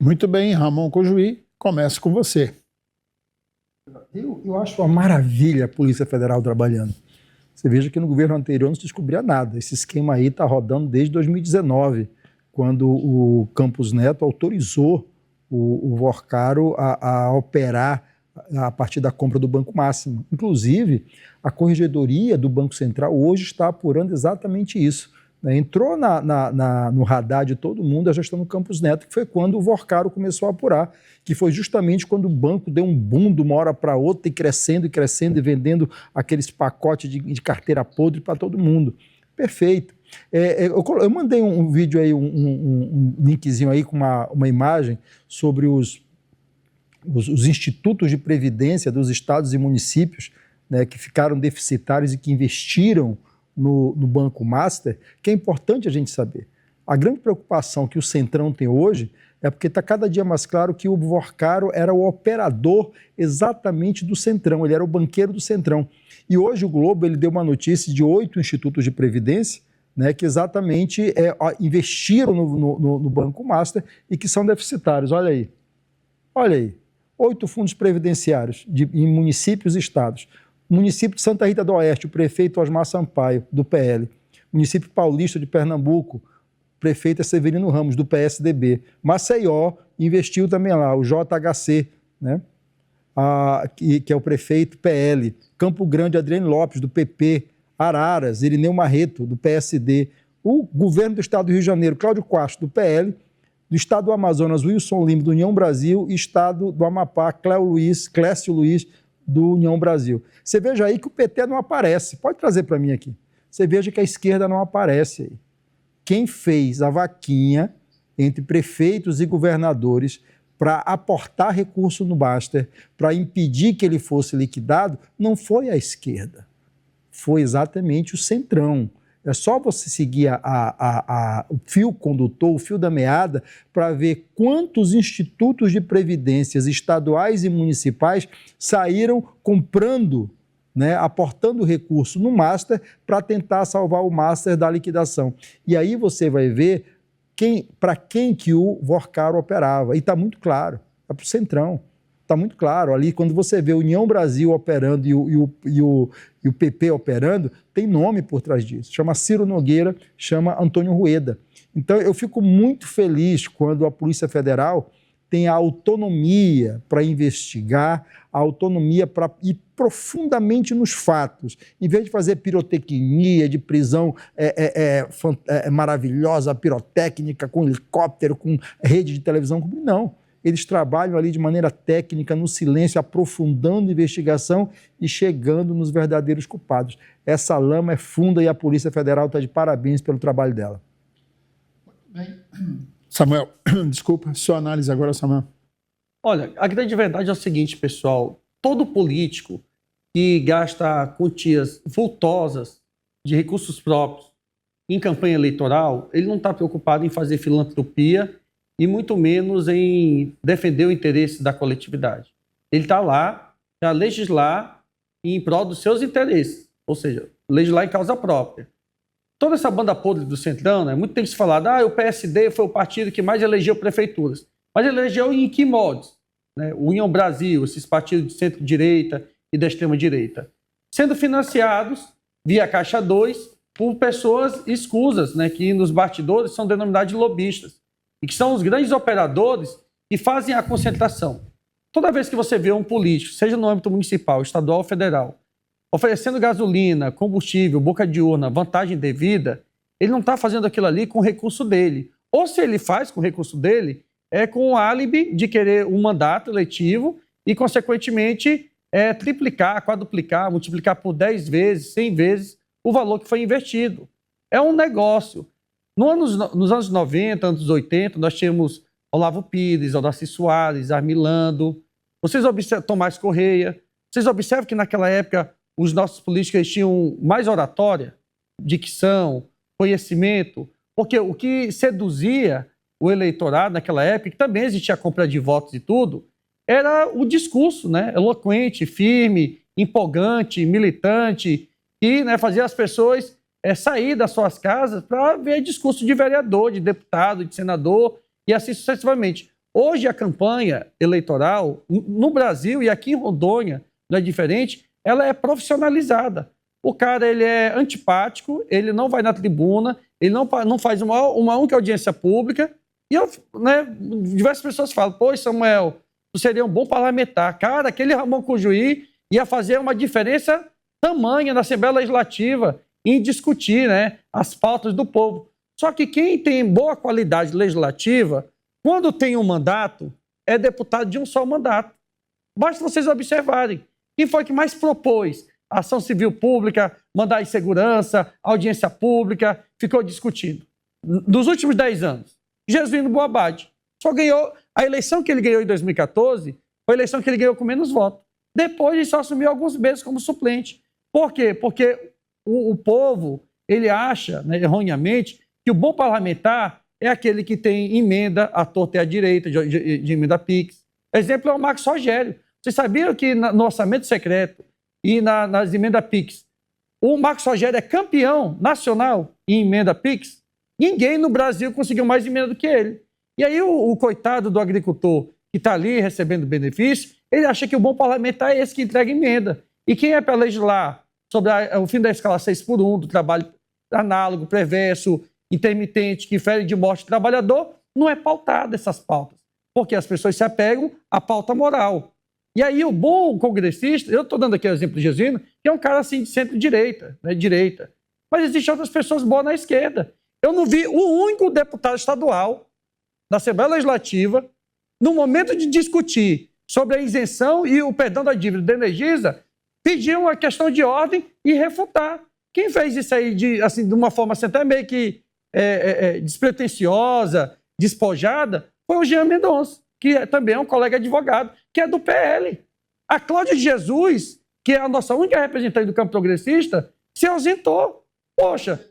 Muito bem, Ramon Cojuí, começa com você. Eu acho uma maravilha a Polícia Federal trabalhando. Você veja que no governo anterior não se descobria nada. Esse esquema aí está rodando desde 2019, quando o Campos Neto autorizou o Vorcaro a operar a partir da compra do Banco Máximo. Inclusive, a Corregedoria do Banco Central hoje está apurando exatamente isso. Entrou no radar de todo mundo a gestão do Campos Neto, que foi quando o Vorcaro começou a apurar, que foi justamente quando o banco deu um boom de uma hora para outra, e crescendo e vendendo aqueles pacotes de carteira podre para todo mundo. Perfeito. Eu mandei um vídeo aí, um linkzinho aí com uma imagem sobre os institutos de previdência dos estados e municípios, né, que ficaram deficitários e que investiram no Banco Master, que é importante a gente saber. A grande preocupação que o Centrão tem hoje é porque está cada dia mais claro que o Vorcaro era o operador exatamente do Centrão, ele era o banqueiro do Centrão. E hoje o Globo ele deu uma notícia de 8 institutos de previdência, né, que exatamente investiram no Banco Master e que são deficitários. Olha aí. Olha aí. 8 fundos previdenciários em municípios e estados. Município de Santa Rita do Oeste, o prefeito Osmar Sampaio, do PL. Município Paulista de Pernambuco, prefeito é Severino Ramos, do PSDB. Maceió investiu também lá, o JHC, né? Que é o prefeito PL. Campo Grande, Adriano Lopes, do PP. Araras, Irineu Marreto, do PSD. O governo do estado do Rio de Janeiro, Cláudio Castro, do PL. Do estado do Amazonas, Wilson Lima, do União Brasil. E estado do Amapá, Clécio Luiz, do União Brasil. Você veja aí que o PT não aparece. Pode trazer para mim aqui. Você veja que a esquerda não aparece aí. Quem fez a vaquinha entre prefeitos e governadores para aportar recurso no Master, para impedir que ele fosse liquidado, não foi a esquerda. Foi exatamente o Centrão. É só você seguir o fio condutor, o fio da meada, para ver quantos institutos de previdências estaduais e municipais saíram comprando, né, aportando recurso no Master para tentar salvar o Master da liquidação. E aí você vai ver para quem que o Vorcaro operava. E está muito claro, é para o Centrão. Está muito claro. Ali, quando você vê a União Brasil operando e o PP operando, tem nome por trás disso. Chama Ciro Nogueira, chama Antônio Rueda. Então, eu fico muito feliz quando a Polícia Federal tem a autonomia para investigar, a autonomia para ir profundamente nos fatos. Em vez de fazer pirotecnia, de prisão maravilhosa, pirotécnica, com helicóptero, com rede de televisão, não. Eles trabalham ali de maneira técnica, no silêncio, aprofundando a investigação e chegando nos verdadeiros culpados. Essa lama é funda e a Polícia Federal está de parabéns pelo trabalho dela. Bem. Samuel, desculpa, sua análise agora, Samuel. Olha, a grande verdade é o seguinte, pessoal. Todo político que gasta quantias vultosas de recursos próprios em campanha eleitoral, ele não está preocupado em fazer filantropia e muito menos em defender o interesse da coletividade. Ele está lá para legislar em prol dos seus interesses, ou seja, legislar em causa própria. Toda essa banda podre do Centrão, né, muito tem se falado, o PSD foi o partido que mais elegeu prefeituras. Mas elegeu em que modos? Né? O União Brasil, esses partidos de centro-direita e da extrema-direita, sendo financiados via Caixa 2 por pessoas escusas, né, que nos bastidores são denominadas de lobistas, e que são os grandes operadores que fazem a concentração. Toda vez que você vê um político, seja no âmbito municipal, estadual ou federal, oferecendo gasolina, combustível, boca de urna, vantagem devida, ele não está fazendo aquilo ali com o recurso dele. Ou se ele faz com o recurso dele, é com o álibi de querer um mandato eletivo e, consequentemente, triplicar, quadruplicar, multiplicar por 10 vezes, 100 vezes o valor que foi investido. É um negócio. Nos anos 90, anos 80, nós tínhamos Olavo Pires, Aldaci Soares, Armilando, vocês observam Tomás Correia, vocês observam que naquela época os nossos políticos tinham mais oratória, dicção, conhecimento, porque o que seduzia o eleitorado naquela época, que também existia a compra de votos e tudo, era o discurso, né, eloquente, firme, empolgante, militante, que, né, fazia as pessoas sair das suas casas para ver discurso de vereador, de deputado, de senador e assim sucessivamente. Hoje a campanha eleitoral no Brasil e aqui em Rondônia não é diferente, ela é profissionalizada. O cara ele é antipático, ele não vai na tribuna, ele não faz uma única audiência pública. E diversas pessoas falam, pô, Samuel, tu seria um bom parlamentar. Cara, aquele Ramon Cujuí ia fazer uma diferença tamanha na Assembleia Legislativa em discutir, né, as pautas do povo. Só que quem tem boa qualidade legislativa, quando tem um mandato, é deputado de um só mandato. Basta vocês observarem. Quem foi que mais propôs ação civil pública, mandar em segurança, audiência pública, ficou discutindo? Dos últimos 10 anos, Jesuíno Boabadi. Só ganhou, a eleição que ele ganhou em 2014 foi a eleição que ele ganhou com menos votos. Depois ele só assumiu alguns meses como suplente. Por quê? Porque o povo, ele acha, né, erroneamente, que o bom parlamentar é aquele que tem emenda à torta e à direita, de emenda PIX. Exemplo é o Marcos Rogério. Vocês sabiam que no orçamento secreto e nas emendas PIX, o Marcos Rogério é campeão nacional em emenda PIX? Ninguém no Brasil conseguiu mais emenda do que ele. E aí o coitado do agricultor que está ali recebendo benefício, ele acha que o bom parlamentar é esse que entrega emenda. E quem é para legislar sobre o fim da escala 6x1, do trabalho análogo, preverso, intermitente, que fere de morte do trabalhador, não é pautada essas pautas. Porque as pessoas se apegam à pauta moral. E aí o bom congressista, eu estou dando aqui o exemplo de Jesuíno, que é um cara assim de centro-direita, né, direita. Mas existem outras pessoas boas na esquerda. Eu não vi um único deputado estadual da Assembleia Legislativa, no momento de discutir sobre a isenção e o perdão da dívida da Energisa, pedir uma questão de ordem e refutar. Quem fez isso aí de uma forma assim, até meio que despretensiosa, despojada, foi o Jean Mendonça, que também é um colega advogado, que é do PL. A Cláudia de Jesus, que é a nossa única representante do campo progressista, se ausentou. Poxa,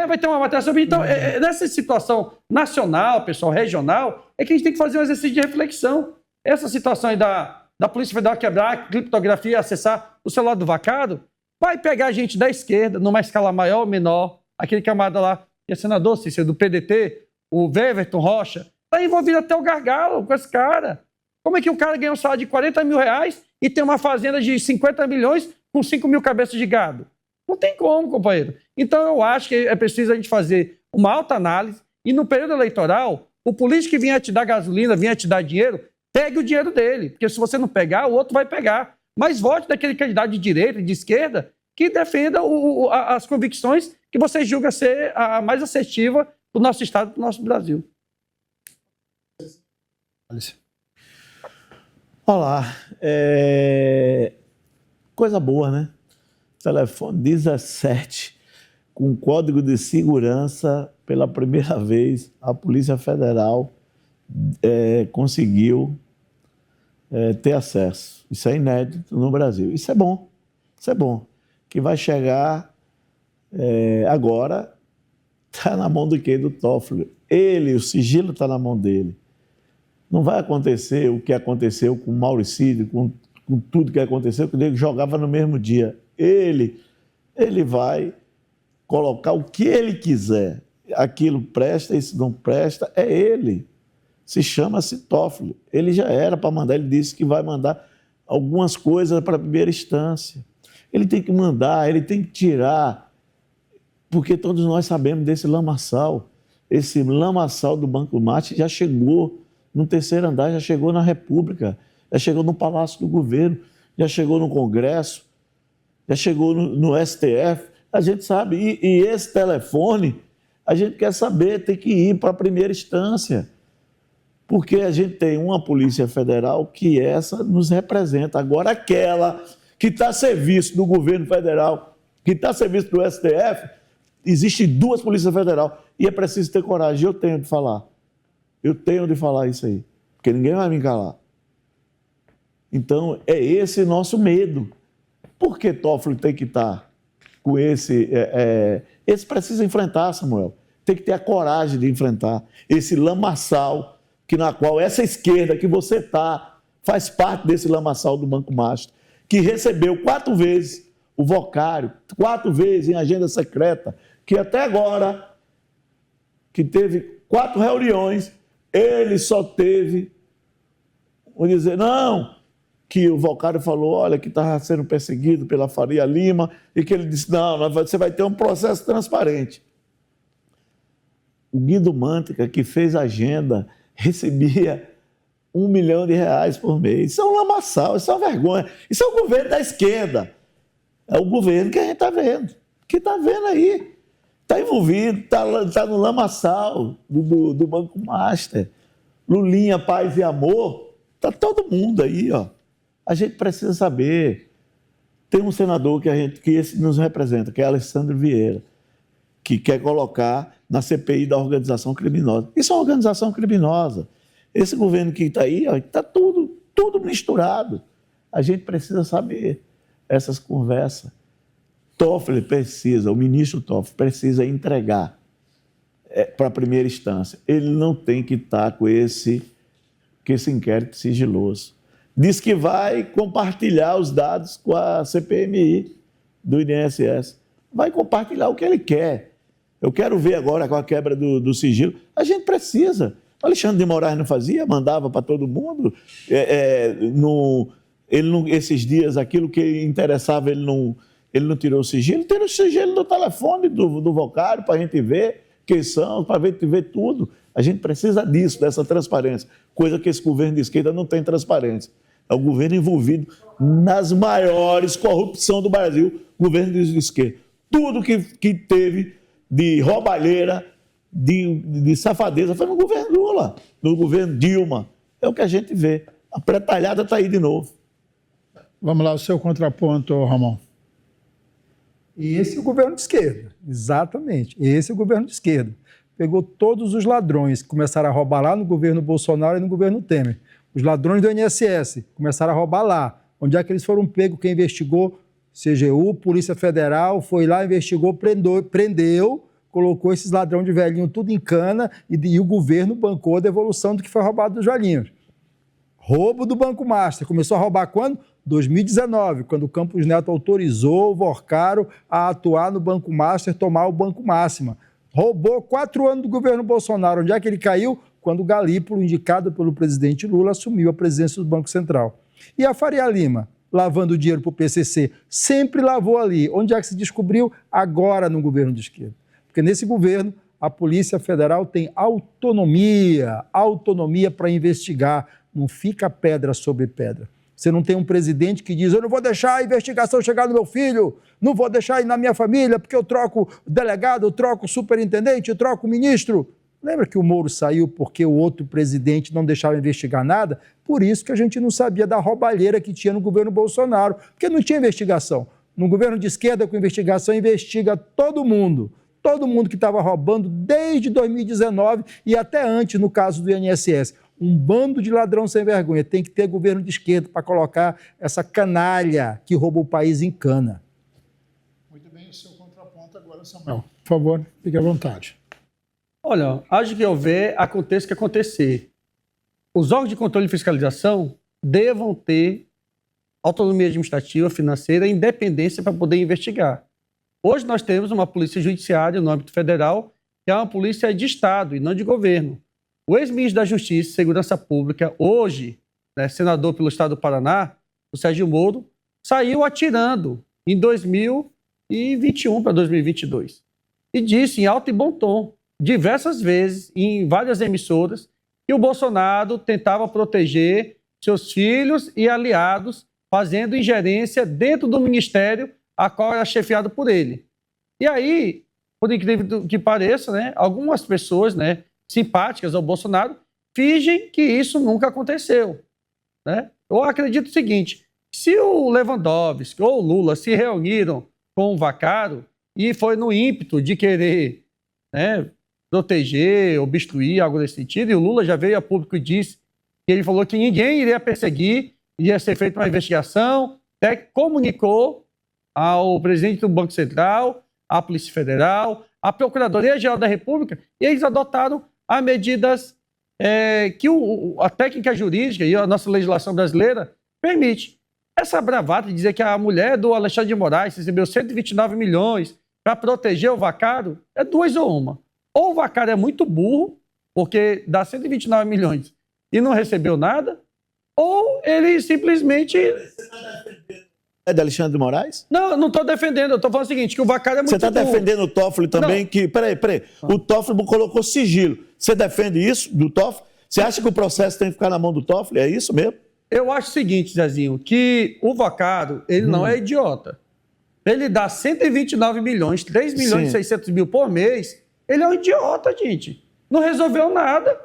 vai ter uma matéria sobre... Então, nessa situação nacional, pessoal, regional, é que a gente tem que fazer um exercício de reflexão. Essa situação aí da Polícia Federal quebrar a criptografia e acessar o celular do vacado, vai pegar a gente da esquerda, numa escala maior ou menor, aquele camarada lá, que é senador, Cícero, do PDT, o Weverton Rocha, está envolvido até o gargalo com esse cara. Como é que o cara ganha um salário de 40 mil reais e tem uma fazenda de 50 milhões com 5 mil cabeças de gado? Não tem como, companheiro. Então eu acho que é preciso a gente fazer uma alta análise e no período eleitoral, o político que vinha te dar gasolina, vinha te dar dinheiro, pegue o dinheiro dele, porque se você não pegar, o outro vai pegar. Mas vote daquele candidato de direita e de esquerda que defenda as convicções que você julga ser a mais assertiva para o nosso Estado, para o nosso Brasil. Olá, coisa boa, né? Telefone 17, com código de segurança, pela primeira vez, a Polícia Federal conseguiu ter acesso. Isso é inédito no Brasil. Isso é bom, que vai chegar agora, está na mão do quê? Do Toffoli. O sigilo está na mão dele. Não vai acontecer o que aconteceu com o Mauricídio, com tudo que aconteceu, que ele jogava no mesmo dia. Ele vai colocar o que ele quiser. Aquilo presta, isso não presta, é ele. Chama-se Toffoli. Ele já era para mandar, ele disse que vai mandar algumas coisas para a primeira instância. Ele tem que mandar, ele tem que tirar, porque todos nós sabemos desse lamaçal. Esse lamaçal do Banco Mate já chegou no terceiro andar, já chegou na República, já chegou no Palácio do Governo, já chegou no Congresso, já chegou no STF. A gente sabe, e esse telefone, a gente quer saber, tem que ir para a primeira instância, porque a gente tem uma Polícia Federal que essa nos representa. Agora, aquela que está a serviço do governo federal, que está a serviço do STF, existem duas Polícias Federais e é preciso ter coragem. Eu tenho de falar isso aí, porque ninguém vai me calar. Então, é esse nosso medo. Por que Toffoli tem que estar com esse... Esse precisa enfrentar, Samuel. Tem que ter a coragem de enfrentar esse lamaçal na qual essa esquerda que você está faz parte desse lamaçal do Banco Master, que recebeu 4 vezes o vocário, 4 vezes em agenda secreta, que até agora, que teve 4 reuniões Ele só teve o dizer, não, que o Vocário falou, olha, que estava sendo perseguido pela Faria Lima, e que ele disse, não, você vai ter um processo transparente. O Guido Mantega, que fez a agenda, recebia R$1 milhão por mês. Isso é um lamaçal, isso é uma vergonha. Isso é o governo da esquerda. É o governo que a gente está vendo. Que está vendo aí. Está envolvido, está no lamaçal do Banco Master. Lulinha, Paz e Amor. Está todo mundo aí, ó. A gente precisa saber. Tem um senador que esse nos representa, que é Alessandro Vieira, que quer colocar na CPI da organização criminosa. Isso é uma organização criminosa. Esse governo que está aí, está tudo misturado. A gente precisa saber essas conversas. Toffoli precisa, o ministro Toffoli precisa entregar para a primeira instância. Ele não tem que estar com esse inquérito sigiloso. Diz que vai compartilhar os dados com a CPMI do INSS. Vai compartilhar o que ele quer. Eu quero ver agora com a quebra do sigilo. A gente precisa. O Alexandre de Moraes não fazia, mandava para todo mundo. Esses dias, aquilo que interessava, ele não tirou o sigilo. Tem o sigilo do telefone do Vocário para a gente ver quem são, para ver tudo. A gente precisa disso, dessa transparência. Coisa que esse governo de esquerda não tem transparência. É o governo envolvido nas maiores corrupções do Brasil, governo de esquerda. Tudo que teve de roubalheira, de safadeza, foi no governo Lula, no governo Dilma. É o que a gente vê. A pretalhada está aí de novo. Vamos lá, o seu contraponto, Ramon. E esse é o governo de esquerda, exatamente. Esse é o governo de esquerda. Pegou todos os ladrões que começaram a roubar lá no governo Bolsonaro e no governo Temer. Os ladrões do INSS começaram a roubar lá. Onde é que eles foram pegos? Quem investigou? CGU, Polícia Federal, foi lá, investigou, prendeu, colocou esses ladrões de velhinho tudo em cana e o governo bancou a devolução do que foi roubado dos velhinhos. Roubo do Banco Master. Começou a roubar quando? 2019, quando o Campos Neto autorizou o Vocário a atuar no Banco Master, tomar o Banco Máxima. Roubou 4 anos do governo Bolsonaro. Onde é que ele caiu? Quando o Galípolo, indicado pelo presidente Lula, assumiu a presidência do Banco Central. E a Faria Lima, lavando dinheiro para o PCC, sempre lavou ali. Onde é que se descobriu? Agora no governo de esquerda. Porque nesse governo, a Polícia Federal tem autonomia para investigar. Não fica pedra sobre pedra. Você não tem um presidente que diz, eu não vou deixar a investigação chegar no meu filho, não vou deixar ir na minha família, porque eu troco delegado, eu troco superintendente, eu troco ministro. Lembra que o Moro saiu porque o outro presidente não deixava investigar nada? Por isso que a gente não sabia da roubalheira que tinha no governo Bolsonaro, porque não tinha investigação. No governo de esquerda, com investigação, investiga todo mundo que estava roubando desde 2019 e até antes, no caso do INSS. Um bando de ladrão sem vergonha. Tem que ter governo de esquerda para colocar essa canalha que rouba o país em cana. Muito bem, o seu contraponto agora, Samuel. Por favor, fique à vontade. Olha, acho que aconteça o que acontecer. Os órgãos de controle e fiscalização devam ter autonomia administrativa, financeira e independência para poder investigar. Hoje nós temos uma polícia judiciária no âmbito federal, que é uma polícia de Estado e não de governo. O ex-ministro da Justiça e Segurança Pública, hoje, senador pelo Estado do Paraná, o Sérgio Moro, saiu atirando em 2021 para 2022. E disse em alto e bom tom, diversas vezes, em várias emissoras, que o Bolsonaro tentava proteger seus filhos e aliados, fazendo ingerência dentro do ministério a qual era chefiado por ele. E aí, por incrível que pareça, algumas pessoas, simpáticas ao Bolsonaro, fingem que isso nunca aconteceu. Eu acredito o seguinte, se o Lewandowski ou o Lula se reuniram com o Vocário e foi no ímpeto de querer proteger, obstruir, algo desse sentido, e o Lula já veio a público e disse que ele falou que ninguém iria perseguir, ia ser feita uma investigação, até comunicou ao presidente do Banco Central, à Polícia Federal, à Procuradoria-Geral da República, e eles adotaram as medidas que a técnica jurídica e a nossa legislação brasileira permite. Essa bravata de dizer que a mulher do Alexandre de Moraes recebeu 129 milhões para proteger o Vocário é duas ou uma. Ou o Vocário é muito burro, porque dá 129 milhões e não recebeu nada, ou ele simplesmente... É de Alexandre de Moraes? Não, não estou defendendo, eu estou falando o seguinte, que o Vacari é muito... Você está defendendo o Toffoli também, Não. que... Peraí. O Toffoli colocou sigilo. Você defende isso do Toffoli? Você acha que o processo tem que ficar na mão do Toffoli? É isso mesmo? Eu acho o seguinte, Zezinho, que o Vacaro, ele não é idiota. Ele dá 129 milhões, 3 milhões e 600 mil por mês, ele é um idiota, gente. Não resolveu nada.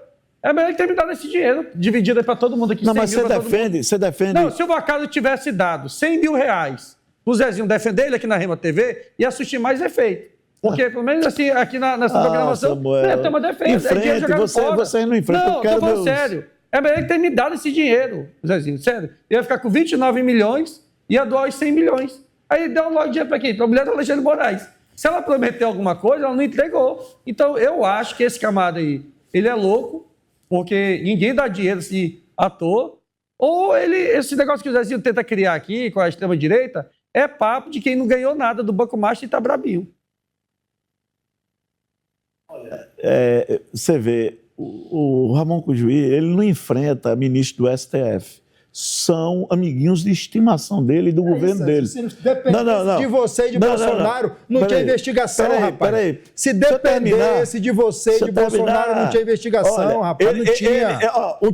É melhor ele ter me dado esse dinheiro, dividido para todo mundo aqui. Não, mas 100 mil você defende... Não, se o Vacaro tivesse dado 100 mil reais pro Zezinho defender ele aqui na Rema TV, ia assistir mais efeito. Porque, pelo menos assim, aqui nessa programação, Samuel, tem uma defesa. enfrente, vocês não enfrentam. Não, tô falando sério. É melhor ele ter me dado esse dinheiro, Zezinho, sério. Eu ia ficar com 29 milhões e ia doar os 100 milhões. Aí deu logo dinheiro para quem? Para a mulher do Alexandre Moraes. Se ela prometeu alguma coisa, ela não entregou. Então, eu acho que esse camarada aí, ele é louco, porque ninguém dá dinheiro assim à toa. Ou esse negócio que o Zezinho tenta criar aqui com a extrema-direita é papo de quem não ganhou nada do Banco Master e tá brabinho. Você vê, o Ramon Cujuí, ele não enfrenta ministro do STF. São amiguinhos de estimação dele e do governo dele. Se dependesse de você e de Bolsonaro, não tinha investigação, rapaz. Peraí. Se dependesse de você e de Bolsonaro, não tinha investigação, rapaz. Não tinha.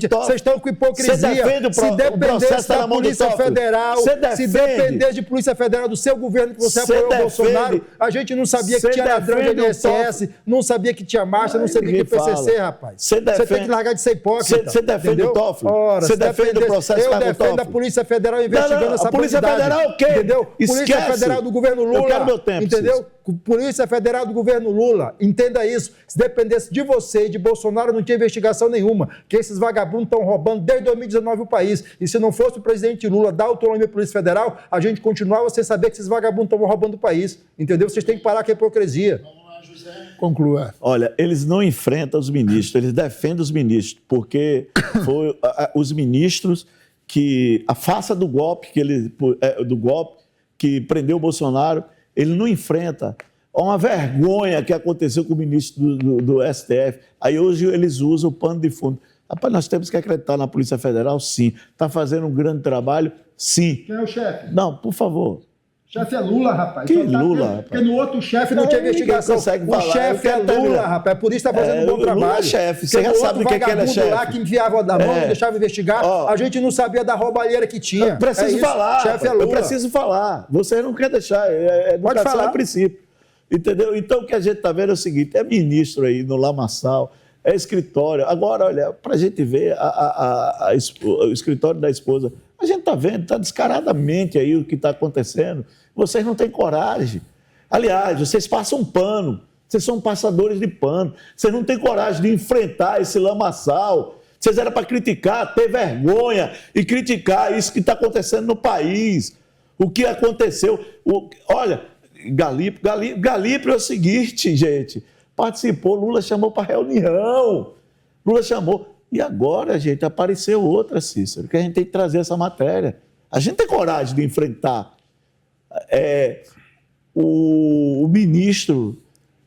Vocês estão com hipocrisia. Se dependesse da Polícia Federal, se dependesse de Polícia Federal do seu governo que você apoiou o Bolsonaro, a gente não sabia que tinha ladrão de INSS, não sabia que tinha marcha, não sabia que tinha PCC, rapaz. Você tem que largar de ser hipócrita. Você defende o Toffoli? Você defende o processo? Eu defendo a Polícia Federal investigando essa a Polícia Federal o quê? Entendeu? Polícia Federal do governo Lula. Eu quero meu tempo, entendeu? Polícia Federal do governo Lula. Entenda isso. Se dependesse de você e de Bolsonaro, não tinha investigação nenhuma. Que esses vagabundos estão roubando desde 2019 o país. E se não fosse o presidente Lula dar autonomia à Polícia Federal, a gente continuava sem saber que esses vagabundos estão roubando o país. Entendeu? Vocês têm que parar com a hipocrisia. Conclua. Olha, eles não enfrentam os ministros, eles defendem os ministros, porque foi os ministros que a face do golpe que prendeu o Bolsonaro, ele não enfrenta. É uma vergonha que aconteceu com o ministro do STF. Aí hoje eles usam o pano de fundo. Rapaz, nós temos que acreditar na Polícia Federal, sim. Está fazendo um grande trabalho, sim. Quem é o chefe? Não, por favor. O chefe é Lula, rapaz. Que Lula, rapaz? Porque no outro chefe não tinha investigação. O chefe é Lula, rapaz. Por isso está fazendo um bom trabalho. Lula é chefe. Você já sabe do que ele é chefe. Lá que enviava da mão, não deixava investigar, a gente não sabia da roubalheira que tinha. Eu preciso falar. Chefe é Lula. Eu preciso falar. Você não quer deixar. Pode falar. É princípio. Entendeu? Então o que a gente está vendo é o seguinte: é ministro aí no Lamaçal, é escritório. Agora, olha, para a gente ver o escritório da esposa, a gente está vendo, está descaradamente aí o que está acontecendo. Vocês não têm coragem. Aliás, vocês passam pano. Vocês são passadores de pano. Vocês não têm coragem de enfrentar esse lamaçal. Vocês eram para criticar, ter vergonha e criticar isso que está acontecendo no país. O que aconteceu. Olha, Galípolo é o seguinte, gente. Participou, Lula chamou para reunião. Lula chamou. E agora, gente, apareceu outra, Cícero, que a gente tem que trazer essa matéria. A gente tem coragem de enfrentar. O ministro,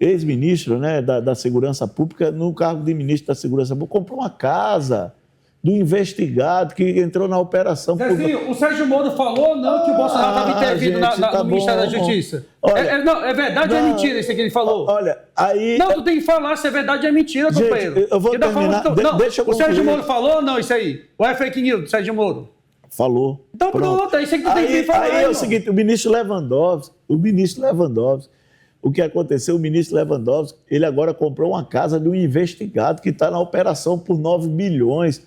ex-ministro, né, da Segurança Pública, no cargo de ministro da Segurança Pública, comprou uma casa do investigado que entrou na operação. Zezinho, o Sérgio Moro falou não que o Bolsonaro estava intervindo no Ministério da Justiça. Olha, é verdade ou é mentira isso que ele falou? Olha, aí... Não, tu tem que falar se é verdade ou é mentira, gente, companheiro. Eu vou terminar, deixa eu concluir. O Sérgio Moro falou ou não isso aí? Ou é fake news do Sérgio Moro? Falou. Então pronto, é isso que tu tem que falar. Aí é o seguinte, o ministro Lewandowski, o que aconteceu, o ministro Lewandowski, ele agora comprou uma casa de um investigado que está na operação por 9 bilhões.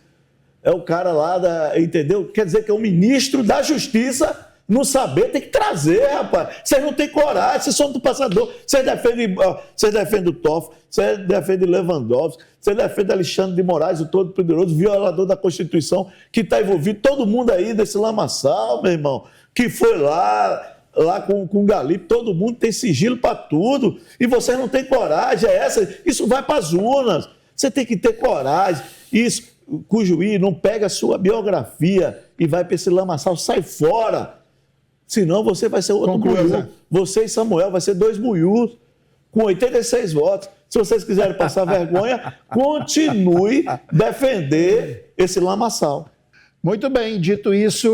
É o cara lá entendeu? Quer dizer que é o ministro da Justiça não saber, tem que trazer, rapaz. Vocês não têm coragem, vocês são do passador. Vocês defendem o Toffoli, vocês defendem Lewandowski, vocês defendem Alexandre de Moraes, o todo-poderoso, violador da Constituição, que está envolvido, todo mundo aí desse lamaçal, meu irmão, que foi lá com o Galípolo, todo mundo tem sigilo para tudo, e vocês não têm coragem, isso vai para as urnas. Você tem que ter coragem. Isso, Cujuí, não pega a sua biografia e vai para esse lamaçal, sai fora. Senão você vai ser outro Buiú. Você e Samuel vai ser 2 Buiús com 86 votos. Se vocês quiserem passar vergonha, continue defender esse lamaçal. Muito bem, dito isso,